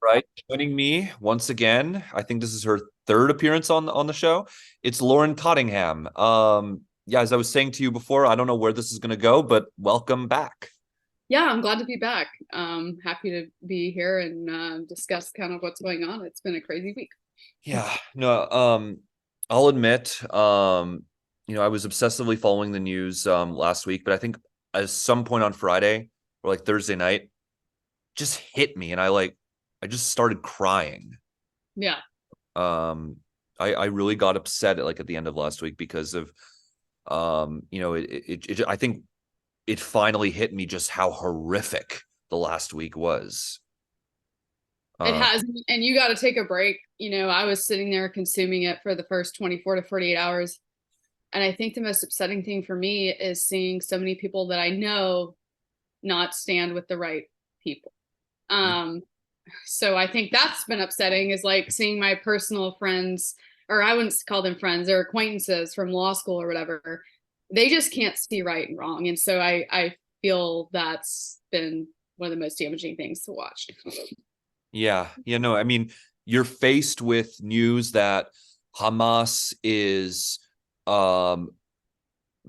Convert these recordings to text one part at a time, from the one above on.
Right. Joining me once again, I think this is her third appearance on the show. It's Lauren Cottingham. Yeah, as I was saying to you before, I don't know where this is going to go, but welcome back. Yeah, I'm glad to be back. Happy to be here and discuss kind of what's going on. It's been a crazy week. Yeah, no, I'll admit, I was obsessively following the news last week, but I think at some point on Friday or like Thursday night, just hit me, and I just started crying. Yeah, Um, I really got upset at the end of last week because of I think it finally hit me just how horrific the last week was. it Uh, has. And you got to take a break. I was sitting there consuming it for the first 24 to 48 hours. And I think the most upsetting thing for me is seeing so many people that I know not stand with the right people. Um, so I think that's been upsetting is like seeing my personal friends, or I wouldn't call them friends, or acquaintances from law school or whatever. They just can't see right and wrong. And so I feel that's been one of the most damaging things to watch. yeah, no, I mean, you're faced with news that Hamas is um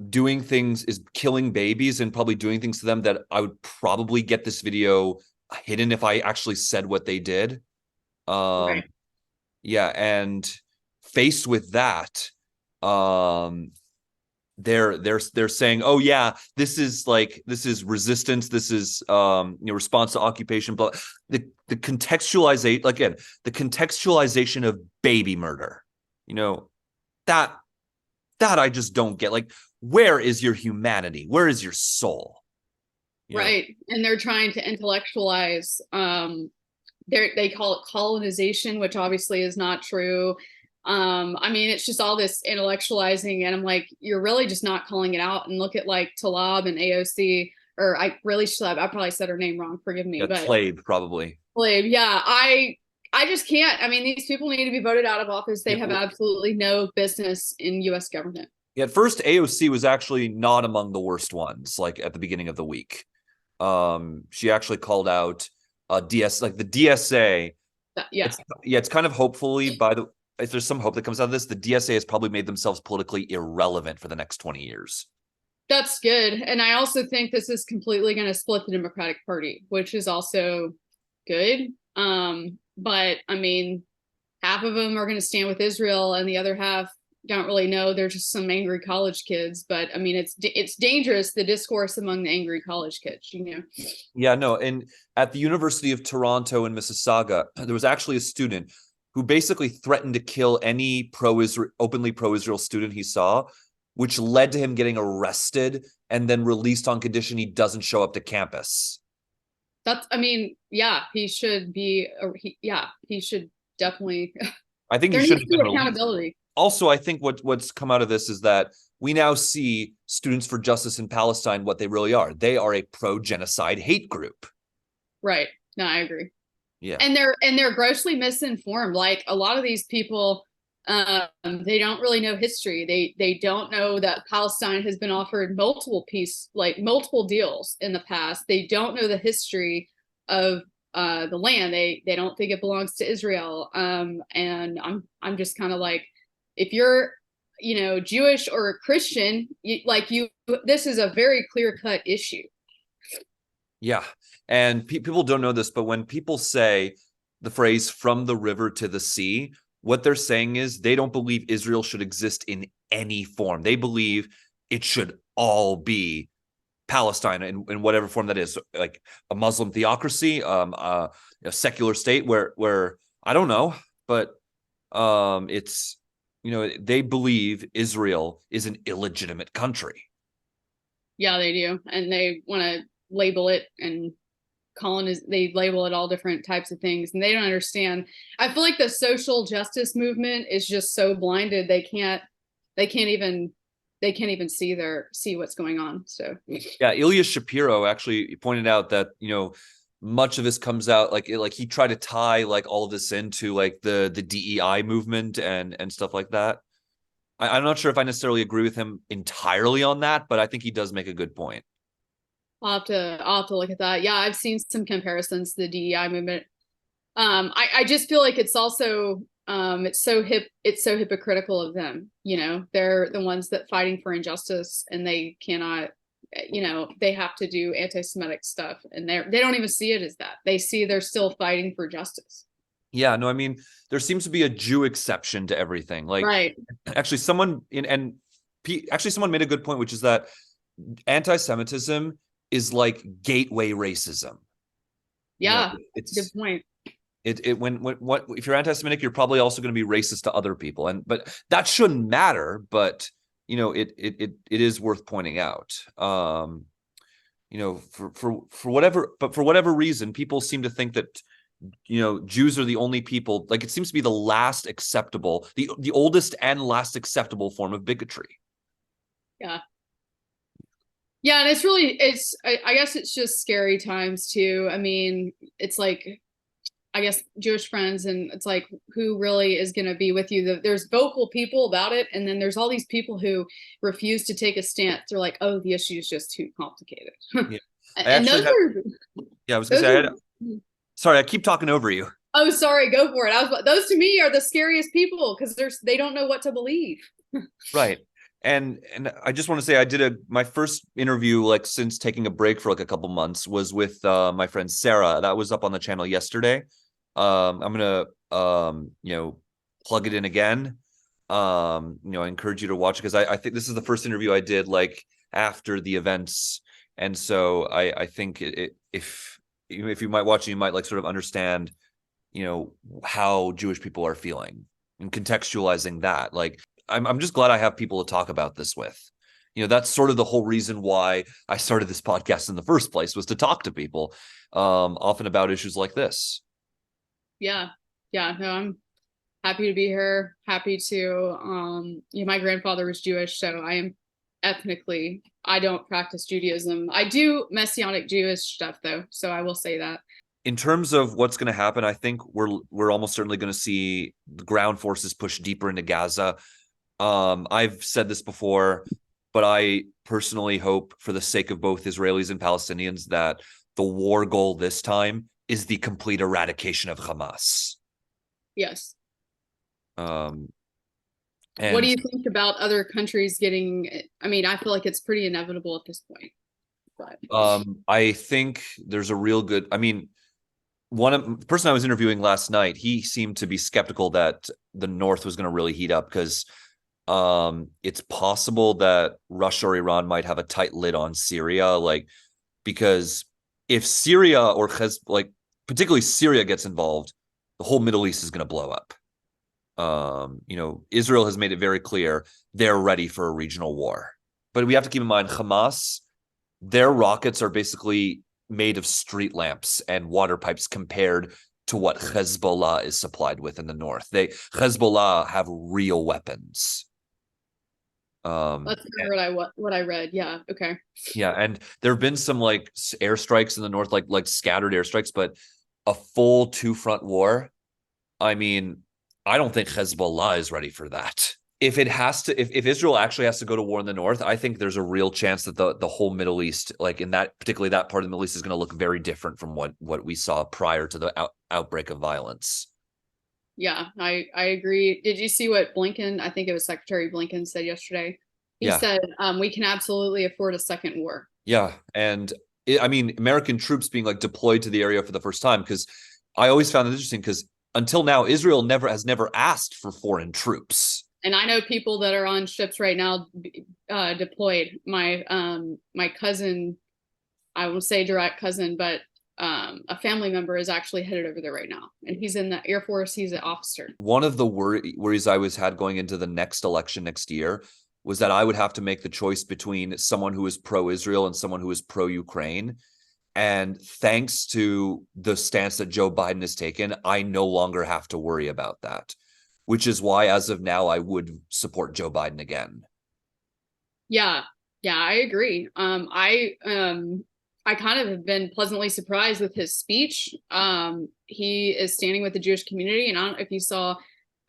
doing things, is killing babies and probably doing things to them that I would probably get this video hidden if I actually said what they did. Um, Right. yeah, and faced with that, um, they're saying, oh yeah, this is resistance, this is response to occupation, but the contextualization, again, the contextualization of baby murder, you know, that that I just don't get. Like, where is your humanity? Where is your soul? You know, Right. And they're trying to intellectualize they call it colonization, which obviously is not true. I mean, it's just all this intellectualizing, and I'm like, you're really just not calling it out. And look at like Talab and AOC, or I really should have, I probably said her name wrong, forgive me, yeah, but Tlaib probably. Yeah, I just can't. I mean, these people need to be voted out of office. They Yeah, have well, absolutely no business in US government. yeah, at first AOC was actually not among the worst ones. Like at the beginning of the week, she actually called out DS, like the DSA. Yeah. It's kind of hopefully if there's some hope that comes out of this, the DSA has probably made themselves politically irrelevant for the next 20 years. That's good. And I also think this is completely going to split the Democratic Party, which is also good. But I mean, half of them are going to stand with Israel, and the other half don't really know. They're just some angry college kids. But I mean, it's dangerous, the discourse among the angry college kids. Yeah, no, and at the University of Toronto in Mississauga, there was actually a student who basically threatened to kill any pro-Israel, openly pro-Israel student he saw, which led to him getting arrested and then released on condition he doesn't show up to campus. That's, I mean, yeah, he should be. Yeah, he should definitely. I think he There should needs have to be been released. accountability. Also, I think what's come out of this is that we now see Students for Justice in Palestine what they really are. They are a pro-genocide hate group. Right. No, I agree. Yeah. And they're grossly misinformed. Like a lot of these people, they don't really know history. They don't know that Palestine has been offered multiple deals in the past. They don't know the history of the land. They don't think it belongs to Israel. And I'm just kind of like, if you're Jewish or Christian, this is a very clear cut issue. Yeah. And people don't know this, but when people say the phrase from the river to the sea, what they're saying is they don't believe Israel should exist in any form. They believe it should all be Palestine in whatever form that is, like a Muslim theocracy, a secular state where I don't know, but it's they believe Israel is an illegitimate country. Yeah, they do. And they want to label it and they label it all different types of things, and they don't understand. I feel like the social justice movement is just so blinded they can't even see what's going on. So Yeah, Ilya Shapiro actually pointed out that much of this comes out like he tried to tie like all of this into like the DEI movement and stuff like that. I'm not sure if I necessarily agree with him entirely on that, but I think he does make a good point. I'll have to look at that. Yeah, I've seen some comparisons to the DEI movement. I just feel like it's also it's so hypocritical of them. They're the ones that fighting for injustice, and they cannot, they have to do anti-Semitic stuff, and they don't even see it as that. They see they're still fighting for justice. Yeah, no, I mean, there seems to be a Jew exception to everything. Like, Right. actually, someone actually someone made a good point, which is that anti-Semitism is like gateway racism. Yeah. Good It's point. when what if you're anti-Semitic, you're probably also going to be racist to other people, but that shouldn't matter. But it is worth pointing out. For whatever reason, people seem to think that Jews are the only people. Like, it seems to be the last acceptable, the oldest and last acceptable form of bigotry. Yeah. Yeah, and I guess it's just scary times too. I mean, it's like, I guess, Jewish friends, and it's like, who really is going to be with you? There's vocal people about it, and then there's all these people who refuse to take a stance. They're like, oh, the issue is just too complicated. Yeah, I And actually those had. are Yeah, I was gonna those say. are Sorry, I keep talking over you. oh, sorry, go for it. Those to me are the scariest people because they don't know what to believe. Right. And I just want to say, I did my first interview, like, since taking a break for like a couple months, was with my friend Sarah. That was up on the channel yesterday. I'm gonna plug it in again. I encourage you to watch it, because I think this is the first interview I did like after the events, and so I think if you might watch it, you might like sort of understand how Jewish people are feeling and contextualizing that. Like, I'm just glad I have people to talk about this with. That's sort of the whole reason why I started this podcast in the first place, was to talk to people, often about issues like this. Yeah. Yeah. No, I'm happy to be here. Happy to, my grandfather was Jewish, so I don't practice Judaism. I do Messianic Jewish stuff though, so I will say that. In terms of what's going to happen, I think we're almost certainly going to see the ground forces push deeper into Gaza. I've said this before, but I personally hope, for the sake of both Israelis and Palestinians, that the war goal this time is the complete eradication of Hamas. Yes. And what do you think about other countries getting? I mean, I feel like it's pretty inevitable at this point. But I think there's a real good. I mean, the person I was interviewing last night, he seemed to be skeptical that the North was going to really heat up, because it's possible that Russia or Iran might have a tight lid on Syria, because if Syria or particularly Syria gets involved, the whole Middle East is going to blow up. Israel has made it very clear they're ready for a regional war, but we have to keep in mind, Hamas, their rockets are basically made of street lamps and water pipes compared to what Hezbollah is supplied with in the north. Hezbollah have real weapons. That's what I read. Yeah. Okay. Yeah, and there have been some like airstrikes in the north, like scattered airstrikes, but a full two-front war, I mean, I don't think Hezbollah is ready for that. If Israel actually has to go to war in the north, I think there's a real chance that the whole Middle East, like particularly that part of the Middle East, is going to look very different from what we saw prior to the outbreak of violence. Yeah, I agree. Did you see what Blinken, I think it was Secretary Blinken, said yesterday? He said, we can absolutely afford a second war. Yeah. And I mean, American troops being like deployed to the area for the first time, because I always found it interesting, because until now, Israel has never asked for foreign troops. And I know people that are on ships right now deployed. My cousin, I won't say direct cousin, but a family member is actually headed over there right now, and he's in the Air Force. He's an officer. One of the worries I had going into the next election next year was that I would have to make the choice between someone who is pro-Israel and someone who is pro-Ukraine. And thanks to the stance that Joe Biden has taken, I no longer have to worry about that, which is why, as of now, I would support Joe Biden again. Yeah, I agree. I kind of have been pleasantly surprised with his speech. He is standing with the Jewish community, and I don't know if you saw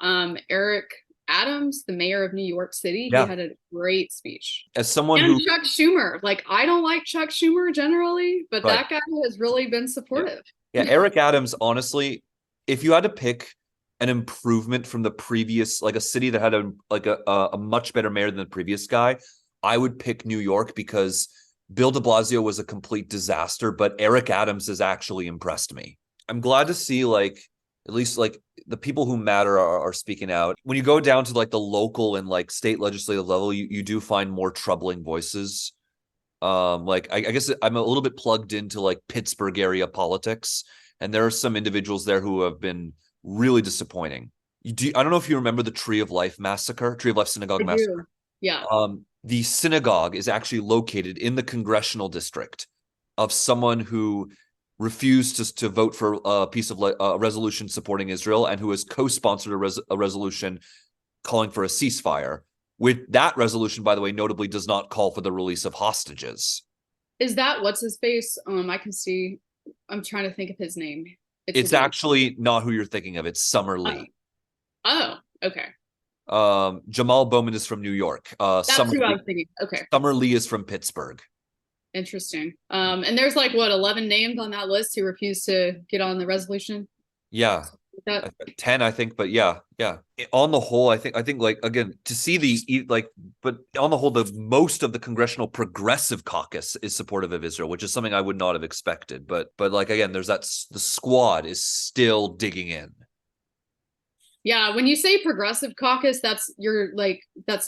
Eric Adams, the mayor of New York City. Yeah. He had a great speech. As someone and Chuck Schumer, like, I don't like Chuck Schumer generally, but right. That guy has really been supportive. Yeah, Eric Adams, honestly, if you had to pick an improvement from the previous, like a city that had a much better mayor than the previous guy, I would pick New York because Bill de Blasio was a complete disaster, but Eric Adams has actually impressed me. I'm glad to see like at least like the people who matter are speaking out. When you go down to like the local and like state legislative level, you do find more troubling voices. Like I guess I'm a little bit plugged into like Pittsburgh area politics, and there are some individuals there who have been really disappointing. I don't know if you remember the Tree of Life massacre, Tree of Life synagogue I do. massacre. Yeah. The synagogue is actually located in the congressional district of someone who refused to vote for a piece of a resolution supporting Israel and who has co-sponsored a resolution calling for a ceasefire. With that resolution, by the way, notably does not call for the release of hostages. Is that what's his face? I can see. I'm trying to think of his name. It's a It's dude. actually not who you're thinking of. It's Summer Oh, Lee. oh, okay. Jamal Bowman is from New York. That's who I was thinking. Okay, Summer Lee is from Pittsburgh. interesting. And there's like what 11 names on that list who refused to get on the resolution. Yeah, That 10, I think, but yeah. On the whole, I think like again to see like, but on the whole, the most of the Congressional Progressive Caucus is supportive of Israel, which is something I would not have expected. But like again, there's the squad is still digging in. yeah. When you say progressive caucus, that's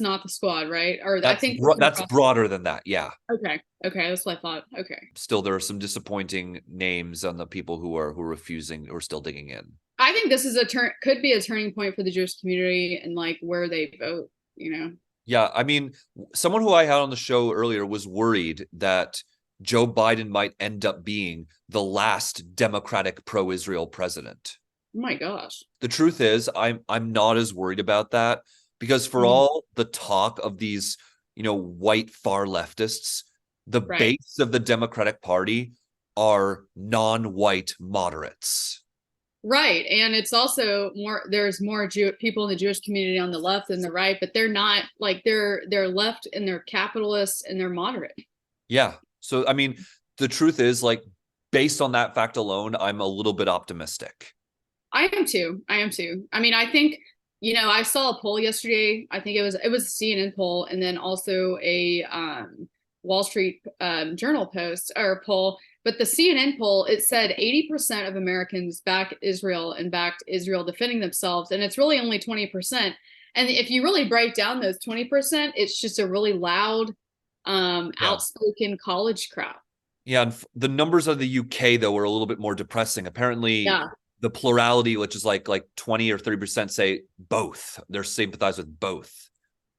not the squad, right? Or I think That's broader than that. Yeah. okay, okay, that's what I thought. Okay. Still, there are some disappointing names on the people who are refusing or still digging in. I think this is could be a turning point for the Jewish community and like where they vote, you know. Yeah, I mean, someone who I had on the show earlier was worried that Joe Biden might end up being the last Democratic pro-Israel president. Oh my gosh. The truth is, I'm not as worried about that because for Mhm. all the talk of these, white far leftists, the Right. base of the Democratic Party are non-white moderates. Right. And it's also there's more people in the Jewish community on the left than the right, but they're not like they're left and they're capitalists and they're moderate. Yeah. So I mean, the truth is like based on that fact alone, I'm a little bit optimistic. I am too. I am too. I mean, I think, I saw a poll yesterday. I think it was a CNN poll and then also a Wall Street Journal post or poll. But the CNN poll, it said 80% of Americans back Israel and backed Israel defending themselves, and it's really only 20%. And if you really break down those 20%, it's just a really loud, Yeah. outspoken college crowd. Yeah, and the numbers of the UK though were a little bit more depressing. Apparently, Yeah, the plurality, which is like 20 or 30%, say both. They're sympathize with both.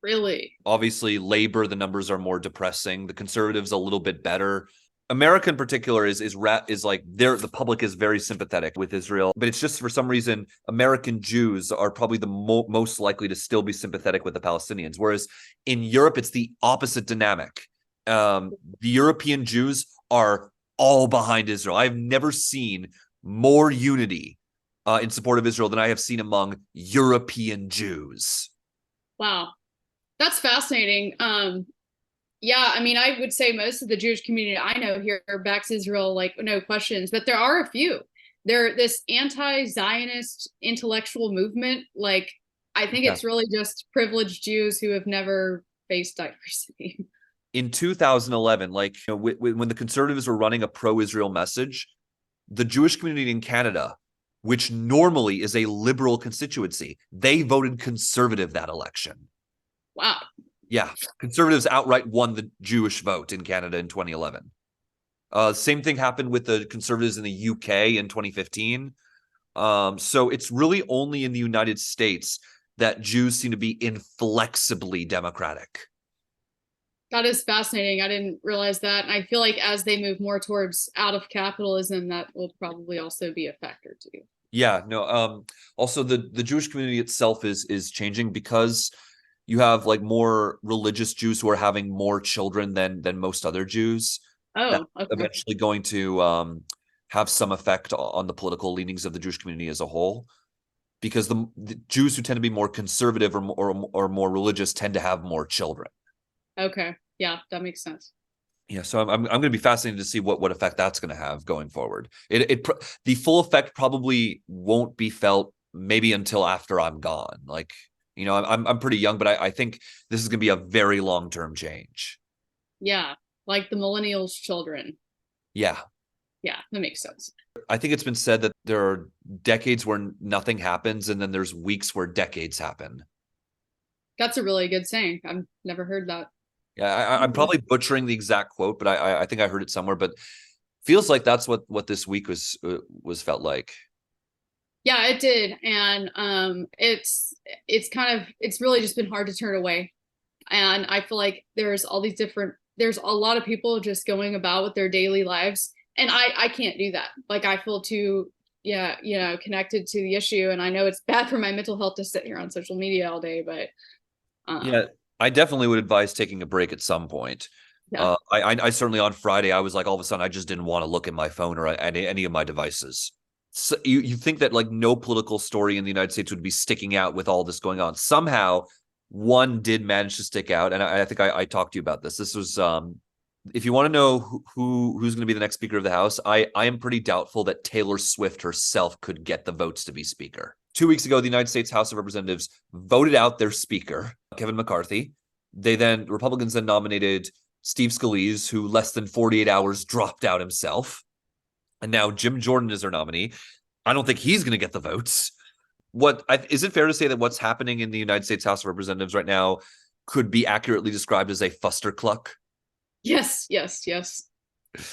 really. Obviously, Labor, the numbers are more depressing. The Conservatives a little bit better. America in particular is like the public is very sympathetic with Israel, but it's just for some reason American Jews are probably the most likely to still be sympathetic with the Palestinians, whereas in Europe it's the opposite dynamic. The European Jews are all behind Israel. I've never seen more unity in support of Israel than I have seen among European Jews. Wow. That's fascinating. Yeah, I mean, I would say most of the Jewish community I know here backs Israel, like no questions, but there are a few. They're this anti-Zionist intellectual movement. Like, I think Yeah. it's really just privileged Jews who have never faced diversity. In 2011, like when the conservatives were running a pro-Israel message, the Jewish community in Canada, which normally is a liberal constituency, they voted conservative that election. Wow. Yeah, conservatives outright won the Jewish vote in Canada in 2011. Same thing happened with the conservatives in the UK in 2015. So it's really only in the United States that Jews seem to be inflexibly democratic. That is fascinating. I didn't realize that. And I feel like as they move more towards out of capitalism, that will probably also be a factor too. Yeah, no. Also, the Jewish community itself is changing because you have like more religious Jews who are having more children than most other Jews. That's Oh, okay. eventually going to have some effect on the political leanings of the Jewish community as a whole, because the Jews who tend to be more conservative or more religious tend to have more children. Okay. Yeah, that makes sense. Yeah, so I'm going to be fascinated to see what effect that's going to have going forward. The full effect probably won't be felt maybe until after I'm gone. Like, I'm pretty young, but I think this is going to be a very long-term change. Yeah, like the millennials' children. Yeah. Yeah, that makes sense. I think it's been said that there are decades where nothing happens, and then there's weeks where decades happen. That's a really good saying. I've never heard that. Yeah, I'm probably butchering the exact quote, but I think I heard it somewhere. But feels like that's what this week was felt like. Yeah, it did. And it's kind of it's really just been hard to turn away. And I feel like there's a lot of people just going about with their daily lives. And I can't do that. Like I feel too, yeah, connected to the issue. And I know it's bad for my mental health to sit here on social media all day, but Yeah, I definitely would advise taking a break at some point. yeah. I certainly on Friday I was like all of a sudden I just didn't want to look at my phone or any of my devices. So you think that like no political story in the United States would be sticking out with all this going on. Somehow one did manage to stick out, and I think I talked to you about this. This was if you want to know who's going to be the next Speaker of the House, I am pretty doubtful that Taylor Swift herself could get the votes to be Speaker. 2 weeks ago, the United States House of Representatives voted out their Speaker, Kevin McCarthy. Republicans then nominated Steve Scalise, who less than 48 hours dropped out himself. And now Jim Jordan is their nominee. I don't think he's going to get the votes. Is it fair to say that what's happening in the United States House of Representatives right now could be accurately described as a fustercluck? Yes, yes, yes.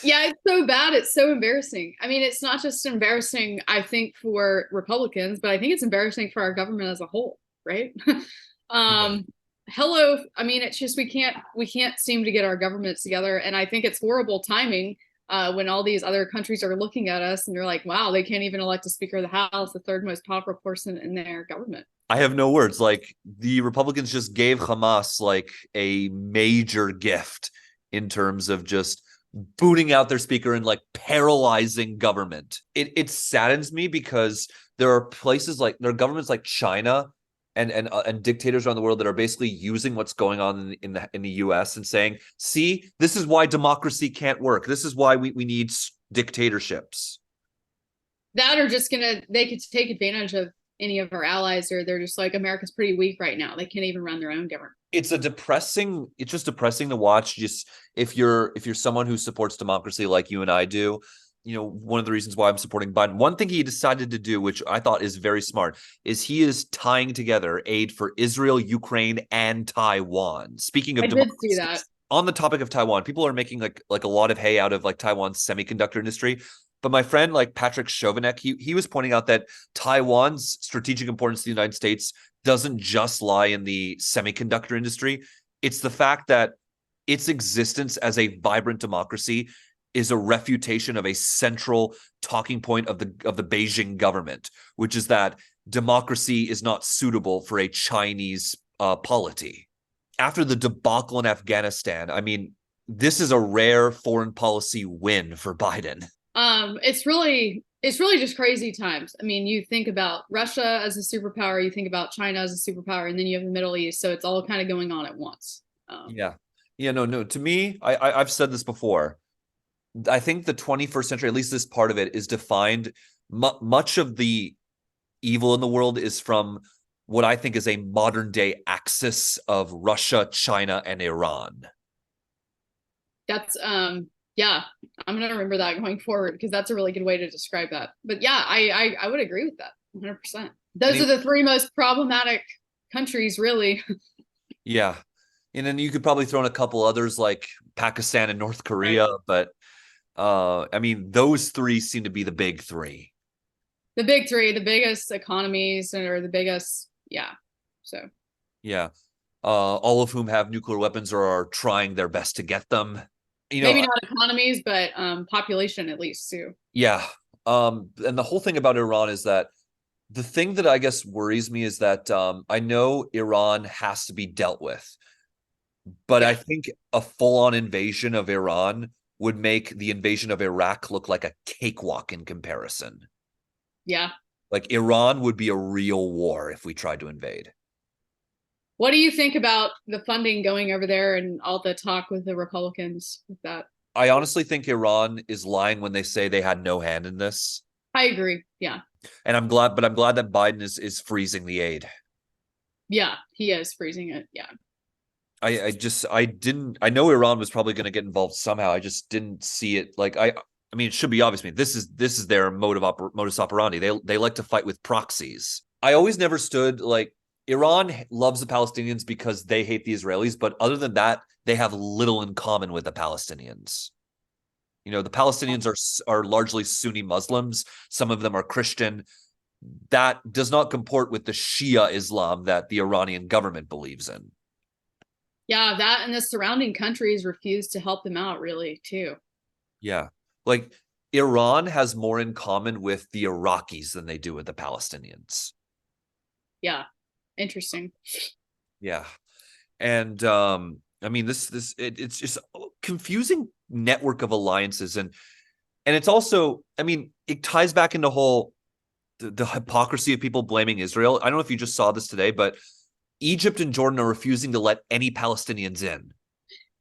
Yeah, it's so bad. It's so embarrassing. I mean, it's not just embarrassing, I think, for Republicans, but I think it's embarrassing for our government as a whole, right? Yeah. um, hello. I mean, it's just we can't seem to get our governments together. And I think it's horrible timing when all these other countries are looking at us and they're like, wow, they can't even elect a Speaker of the House, the third most popular person in their government. I have no words. Like the Republicans just gave Hamas like a major gift in terms of just booting out their speaker and like paralyzing government. It saddens me because there are governments like China and dictators around the world that are basically using what's going on in the US and saying, see, this is why democracy can't work. This is why we need dictatorships. That are just they could take advantage of any of our allies, or they're just like, America's pretty weak right now. They can't even run their own government. It's just depressing to watch. Just if you're someone who supports democracy like you and I do, one of the reasons why I'm supporting Biden, one thing he decided to do, which I thought is very smart, is he is tying together aid for Israel, Ukraine, and Taiwan. Speaking I of did see democracy, that. on the topic of Taiwan, people are making like a lot of hay out of like Taiwan's semiconductor industry. But my friend, like Patrick Chauvenek, he was pointing out that Taiwan's strategic importance to the United States doesn't just lie in the semiconductor industry. It's the fact that its existence as a vibrant democracy is a refutation of a central talking point of the Beijing government, which is that democracy is not suitable for a Chinese polity. After the debacle in Afghanistan, I mean, this is a rare foreign policy win for Biden. It's really just crazy times. I mean, you think about Russia as a superpower, you think about China as a superpower, and then you have the Middle East. So it's all kind of going on at once. Yeah. Yeah, no. To me, I've said this before. I think the 21st century, at least this part of it, is defined. Much of the evil in the world is from what I think is a modern day axis of Russia, China, and Iran. That's yeah, I'm gonna remember that going forward because that's a really good way to describe that. But yeah, I would agree with that 100%. Those are the three most problematic countries, really. Yeah. And then you could probably throw in a couple others like Pakistan and North Right. Korea, but I mean, those three seem to be the big three. The big three, the biggest economies, or the biggest, yeah. So Yeah. All of whom have nuclear weapons or are trying their best to get them. maybe not economies, but population at least too. Yeah. And the whole thing about Iran is that the thing that I guess worries me is that I know Iran has to be dealt with, but Yeah. I think a full-on invasion of Iran would make the invasion of Iraq look like a cakewalk in comparison. Yeah. Like Iran would be a real war if we tried to invade. What do you think about the funding going over there and all the talk with the Republicans with that? I honestly think Iran is lying when they say they had no hand in this. I agree. Yeah. And I'm glad that Biden is freezing the aid. Yeah, he is freezing it. Yeah. I didn't I know Iran was probably going to get involved somehow. I just didn't see it. Like I mean, it should be obvious to me. This is their modus operandi. They like to fight with proxies. I always never stood like Iran loves the Palestinians because they hate the Israelis, but other than that, they have little in common with the Palestinians. You know, the Palestinians are largely Sunni Muslims. Some of them are Christian. That does not comport with the Shia Islam that the Iranian government believes in. Yeah, that and the surrounding countries refuse to help them out really too. Yeah. Like Iran has more in common with the Iraqis than they do with the Palestinians. Yeah. Interesting. Yeah. And I mean it's just a confusing network of alliances and it's also I mean it ties back into the hypocrisy of people blaming Israel. I don't know if you just saw this today, but Egypt and Jordan are refusing to let any Palestinians in.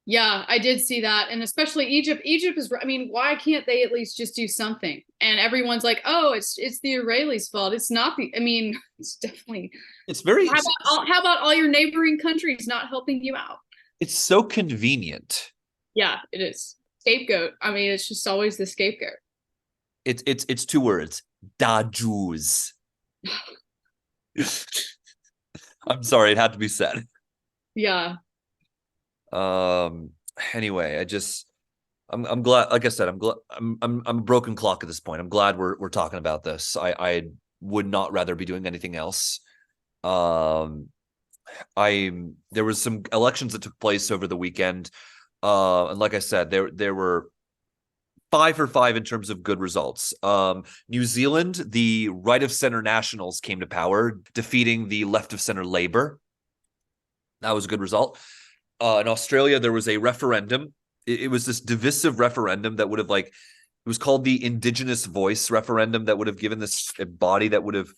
Yeah, I did see that. And especially Egypt. Egypt is, I mean, why can't they at least just do something? And everyone's like, oh, it's the Israelis' fault. It's not the, I mean, it's definitely, It's very how about all your neighboring countries not helping you out? it's so convenient. Yeah, it is. Scapegoat. I mean, it's just always the scapegoat. It's two words. Da Jews. I'm sorry, it had to be said. Yeah. Um anyway, I'm glad like I said, I'm glad I'm a broken clock at this point. I'm glad we're talking about this. I would not rather be doing anything else. Um I there was some elections that took place over the weekend. And like I said, there were 5 for 5 in terms of good results. New Zealand, the right of center Nationals came to power, defeating the left of center Labour. That was a good result. In Australia, there was a referendum. It was this divisive referendum that would have it was called the Indigenous Voice referendum that would have given this a body that would have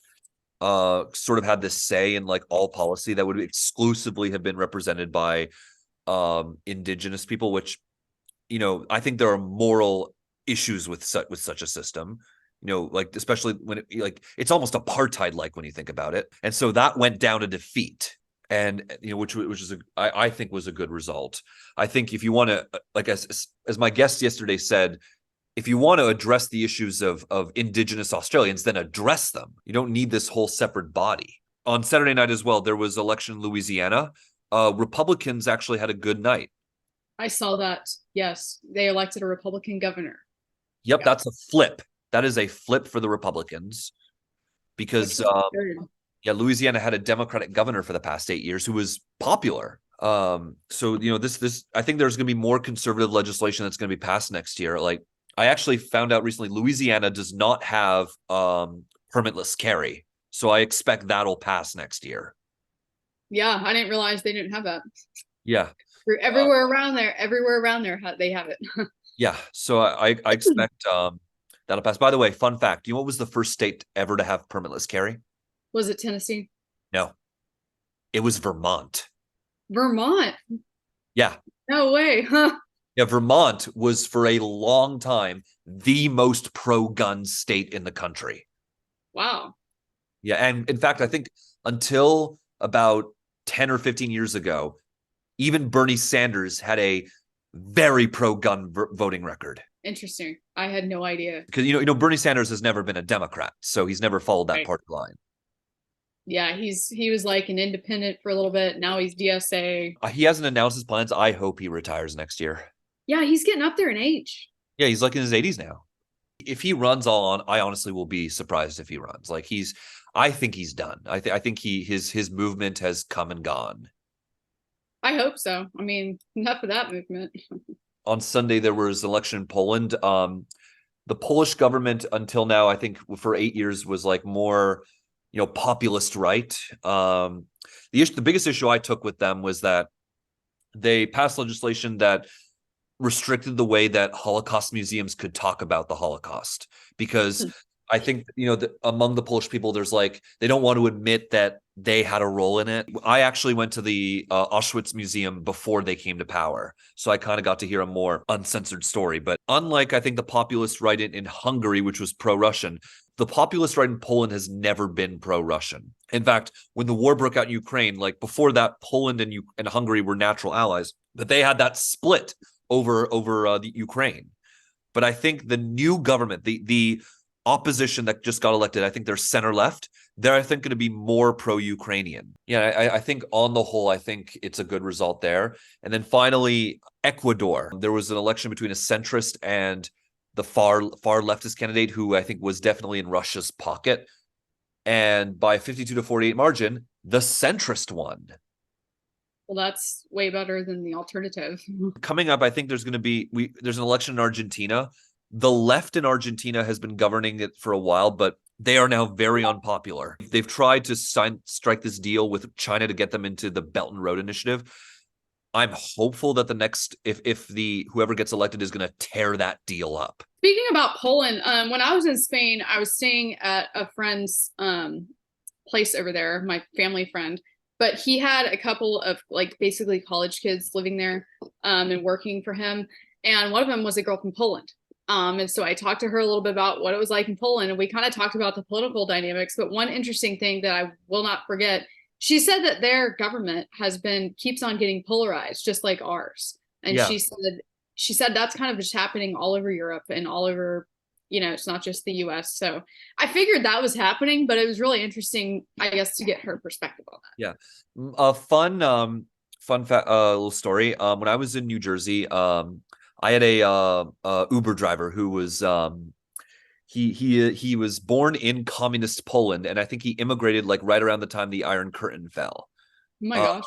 sort of had this say in like all policy that would exclusively have been represented by indigenous people, which I think there are moral issues with such a system. Like especially when it's almost apartheid like when you think about it. And so that went down to defeat. And which is I think was a good result. I think if you want to like as my guest yesterday said, if you want to address the issues of indigenous Australians, then address them. You don't need this whole separate body. On Saturday night as well, there was election in Louisiana. Republicans actually had a good night. I saw that. Yes. They elected a Republican governor. Yep, Yeah. that's a flip. That is a flip for the Republicans because yeah, Louisiana had a Democratic governor for the past 8 years who was popular. So this I think there's going to be more conservative legislation that's going to be passed next year. Like I actually found out recently, Louisiana does not have permitless carry, so I expect that'll pass next year. Yeah, I didn't realize they didn't have that. Yeah, everywhere around there, they have it. yeah. So I expect that'll pass. By the way, fun fact: do you know what was the first state ever to have permitless carry? Was it Tennessee? No, it was Vermont. Vermont? Yeah. No way, huh? Yeah, Vermont was for a long time the most pro-gun state in the country. Wow. Yeah, and in fact, I think until about 10 or 15 years ago, even Bernie Sanders had a very pro-gun voting record. Interesting. I had no idea. Because Bernie Sanders has never been a Democrat, so he's never followed that party line. Yeah, he was like an independent for a little bit. Now he's DSA. He hasn't announced his plans. I hope he retires next year. Yeah, he's getting up there in age. Yeah, he's like in his 80s now. If he runs all on, I honestly will be surprised if he runs. Like I think he's done. I think his movement has come and gone. I hope so. I mean, enough of that movement. On Sunday, there was an election in Poland. The Polish government until now, I think for 8 years was like more, populist right. The biggest issue I took with them was that they passed legislation that restricted the way that Holocaust museums could talk about the Holocaust because I think among the Polish people there's like they don't want to admit that they had a role in it. I actually went to the Auschwitz Museum before they came to power, so I kind of got to hear a more uncensored story. But unlike, I think, the populist right in Hungary, which was pro-Russian, the populist right in Poland has never been pro-Russian. In fact, when the war broke out in Ukraine, like before that, Poland and Hungary were natural allies, but they had that split over the Ukraine. But I think the new government, the opposition that just got elected, I think they're center left. They're, I think, going to be more pro-Ukrainian. Yeah, I think on the whole, I think it's a good result there. And then finally, Ecuador. There was an election between a centrist and the far leftist candidate who I think was definitely in Russia's pocket. And by a 52 to 48 margin, the centrist won. Well, that's way better than the alternative. Coming up, I think there's going to be there's an election in Argentina. The left in Argentina has been governing it for a while, but they are now very unpopular. They've tried to strike this deal with China to get them into the Belt and Road Initiative. I'm hopeful that the next, if the whoever gets elected is going to tear that deal up. Speaking about Poland, when I was in Spain, I was staying at a friend's place over there, my family friend, but he had a couple of like basically college kids living there and working for him. And one of them was a girl from Poland. And so I talked to her a little bit about what it was like in Poland, and we kind of talked about the political dynamics. But one interesting thing that I will not forget, she said that their government keeps on getting polarized, just like ours. And Yeah. She said that's kind of just happening all over Europe and all over, it's not just the US. So I figured that was happening, but it was really interesting, I guess, to get her perspective on that. Yeah. A fun little story. When I was in New Jersey, I had a Uber driver who was he was born in communist Poland, and I think he immigrated like right around the time the Iron Curtain fell. Oh my gosh.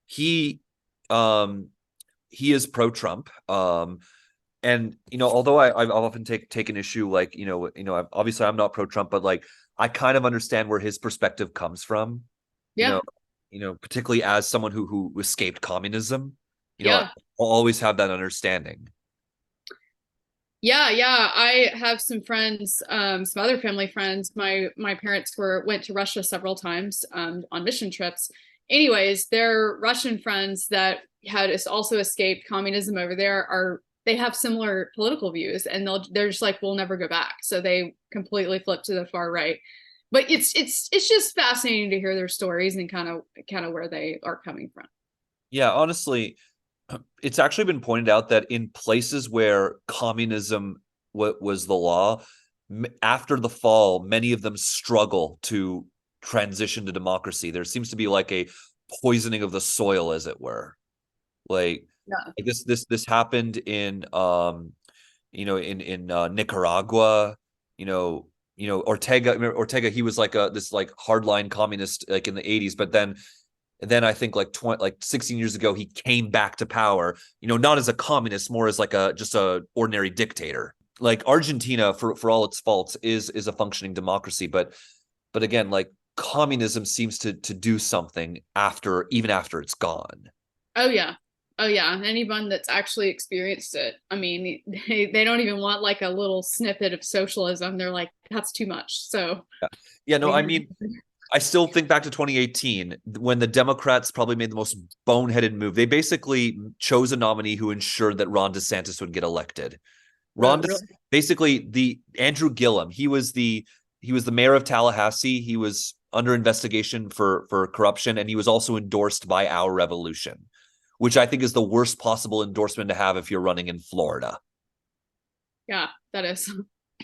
He he is pro-Trump. And although I've often taken issue, like obviously I'm not pro-Trump, but like I kind of understand where his perspective comes from. Yeah. Particularly as someone who escaped communism. Yeah. I'll always have that understanding. Yeah, yeah. I have some friends, some other family friends. My parents went to Russia several times on mission trips. Anyways, their Russian friends that had also escaped communism over there they have similar political views, and they're just like, we'll never go back. So they completely flipped to the far right. But it's just fascinating to hear their stories and kind of where they are coming from. Yeah, honestly, it's actually been pointed out that in places where communism was the law, after the fall, many of them struggle to transition to democracy. There seems to be like a poisoning of the soil, as it were. Like, Yeah. this happened in in Nicaragua. Ortega, he was like this like hardline communist like in the 80s, but then I think like 16 years ago he came back to power, not as a communist, more as like just a ordinary dictator. Like Argentina, for all its faults, is a functioning democracy, but again, like communism seems to do something even after it's gone. Oh yeah. Oh yeah. Anyone that's actually experienced it, I mean, they don't even want like a little snippet of socialism. They're like, that's too much. So yeah, no, I mean, I still think back to 2018 when the Democrats probably made the most boneheaded move. They basically chose a nominee who ensured that Ron DeSantis would get elected. Basically the Andrew Gillum, he was the mayor of Tallahassee. He was under investigation for corruption, and he was also endorsed by Our Revolution, which I think is the worst possible endorsement to have if you're running in Florida. Yeah, that is.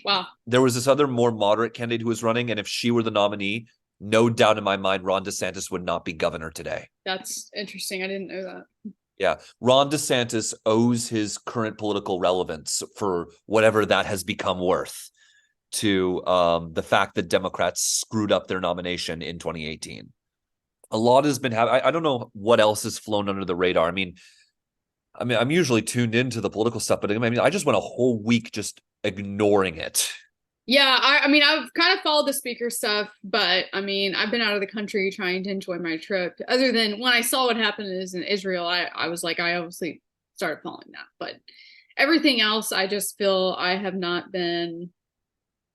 Wow. There was this other more moderate candidate who was running, and if she were the nominee, no doubt in my mind, Ron DeSantis would not be governor today. That's interesting. I didn't know that. Yeah. Ron DeSantis owes his current political relevance, for whatever that has become worth, to the fact that Democrats screwed up their nomination in 2018. A lot has been happening. I don't know what else has flown under the radar. I mean, I'm usually tuned into the political stuff, but I mean, I just went a whole week just ignoring it. Yeah, I mean, I've kind of followed the speaker stuff, but I mean, I've been out of the country trying to enjoy my trip. Other than when I saw what happened in Israel, I was like, I obviously started following that. But everything else, I just feel I have not been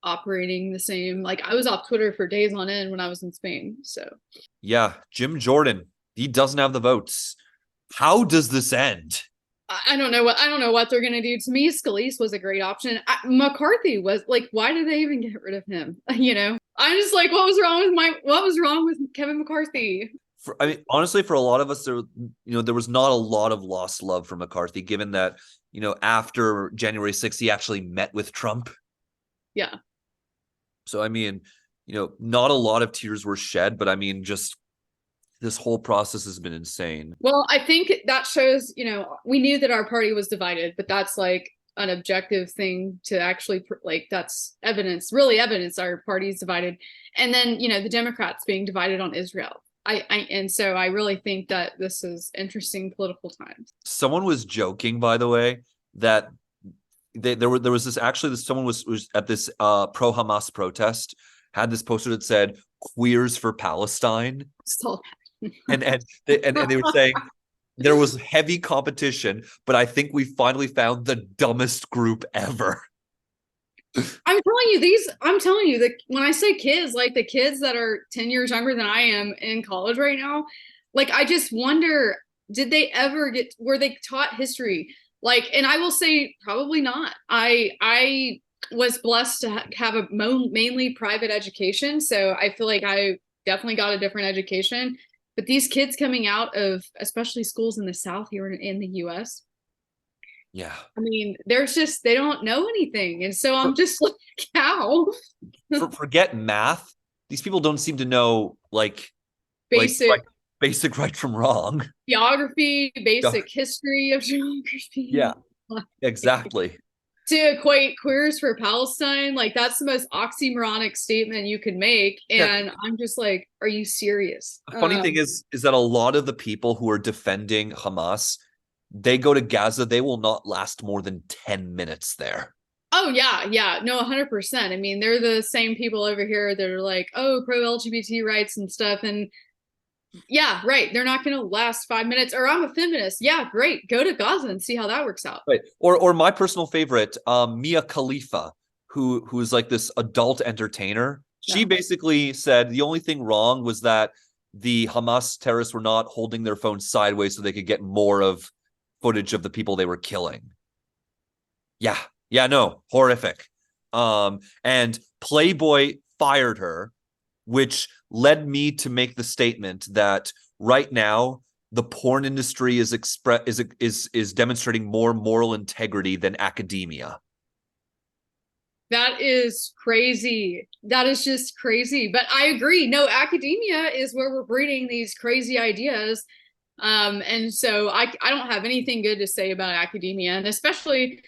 operating the same. Like I was off Twitter for days on end when I was in Spain. So Yeah, Jim Jordan, he doesn't have the votes. How does this end? I don't know what they're gonna do. To me, Scalise was a great option. McCarthy was like, why did they even get rid of him? You know, I'm just like, what was wrong with Kevin McCarthy? I mean, honestly, for a lot of us, there was not a lot of lost love for McCarthy, given that, after January 6th, he actually met with Trump. Yeah. So, I mean, not a lot of tears were shed, but I mean, just this whole process has been insane. Well, I think that shows, we knew that our party was divided, but that's like an objective thing to actually like that's evidence, really evidence our party's divided. And then, the Democrats being divided on Israel. And so I really think that this is interesting political times. Someone was joking, by the way, that there was someone was at this pro Hamas protest, had this poster that said "Queers for Palestine," and they were saying there was heavy competition, but I think we finally found the dumbest group ever. I'm telling you that when I say kids, like the kids that are 10 years younger than I am in college right now, like I just wonder, were they taught history? Like, and I will say probably not. I was blessed to have a mainly private education. So I feel like I definitely got a different education. But these kids coming out of especially schools in the South here in the US, yeah, I mean, they don't know anything. And so I'm just like, how? Forget math. These people don't seem to know basic right from wrong. Geography, basic history of geography. Yeah, exactly. To equate queers for Palestine, like that's the most oxymoronic statement you could make. And yeah. I'm just like, are you serious? The funny thing is that a lot of the people who are defending Hamas, they go to Gaza, they will not last more than 10 minutes there. Oh, yeah. No, 100%. I mean, they're the same people over here that are like, oh, pro-LGBT rights and stuff. And yeah, right. They're not going to last 5 minutes. Or I'm a feminist. Yeah, great. Go to Gaza and see how that works out. Right. Or my personal favorite, Mia Khalifa, who's like this adult entertainer. She basically said the only thing wrong was that the Hamas terrorists were not holding their phones sideways so they could get more of footage of the people they were killing. Yeah, no, horrific. And Playboy fired her, which led me to make the statement that right now the porn industry is demonstrating more moral integrity than academia. That is crazy. That is just crazy. But I agree. No, academia is where we're breeding these crazy ideas. And so I don't have anything good to say about academia, and especially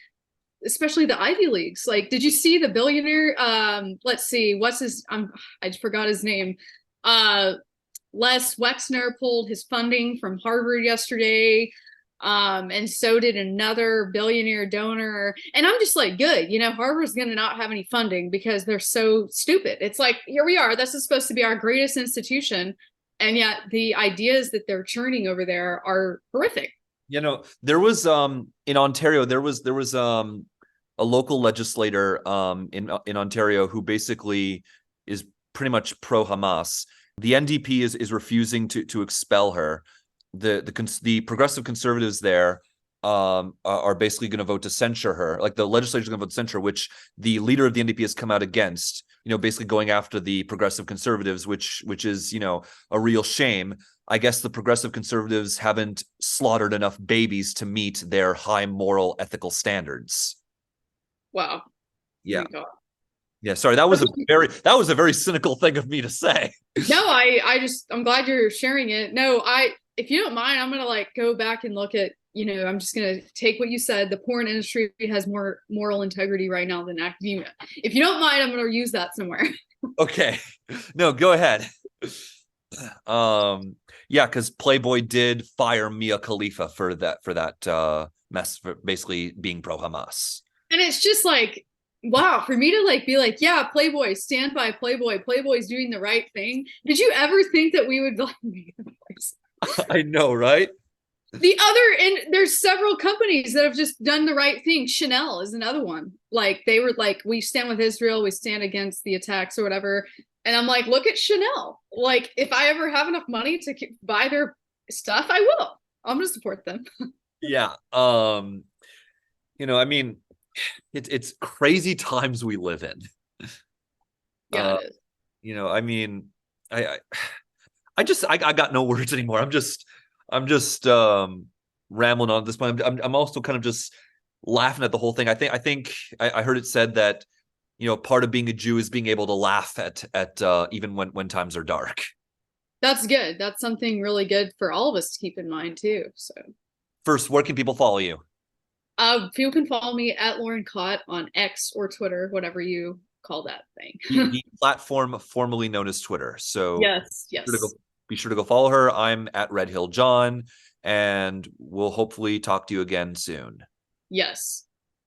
the Ivy Leagues. Like, did you see the billionaire? Let's see, I just forgot his name. Les Wexner pulled his funding from Harvard yesterday. And so did another billionaire donor. And I'm just like, good, Harvard's going to not have any funding because they're so stupid. It's like, here we are. This is supposed to be our greatest institution. And yet the ideas that they're churning over there are horrific. There was in Ontario, there was a local legislator in Ontario who basically is pretty much pro Hamas. The NDP is refusing to expel her. The progressive conservatives there are basically going to vote to censure her. Like the legislature is going to vote to censure, which the leader of the NDP has come out against. Basically going after the progressive conservatives, which is a real shame. I guess the progressive conservatives haven't slaughtered enough babies to meet their high moral ethical standards. Wow. Yeah. Yeah. Sorry, that was a very cynical thing of me to say. No, I'm glad you're sharing it. No, if you don't mind, I'm gonna go back and look at, I'm just gonna take what you said. The porn industry has more moral integrity right now than academia. If you don't mind, I'm gonna use that somewhere. Okay. No, go ahead. Yeah, because Playboy did fire Mia Khalifa for that mess, for basically being pro Hamas. And it's just like, wow, for me to be like, yeah, Playboy, stand by Playboy. Playboy's doing the right thing. Did you ever think that we would I know, right? The other, and there's several companies that have just done the right thing. Chanel is another one. Like they were like, we stand with Israel, we stand against the attacks or whatever. And I'm like, look at Chanel. Like if I ever have enough money to buy their stuff, I will. I'm gonna support them. Yeah. I mean, it's crazy times we live in. Yeah, Uh, it is. I mean, I I got no words anymore. I'm just rambling on at this point. I'm also kind of just laughing at the whole thing. I heard it said that part of being a Jew is being able to laugh at even when times are dark. That's good. That's something really good for all of us to keep in mind too. So First, where can people follow you? people can follow me at Lauren Cott on X or Twitter, whatever you call that The, thing. the platform formerly known as Twitter. So Yes, be sure to yes, go be sure to go follow her. I'm at Red Hill John, and we'll hopefully talk to you again soon. yes.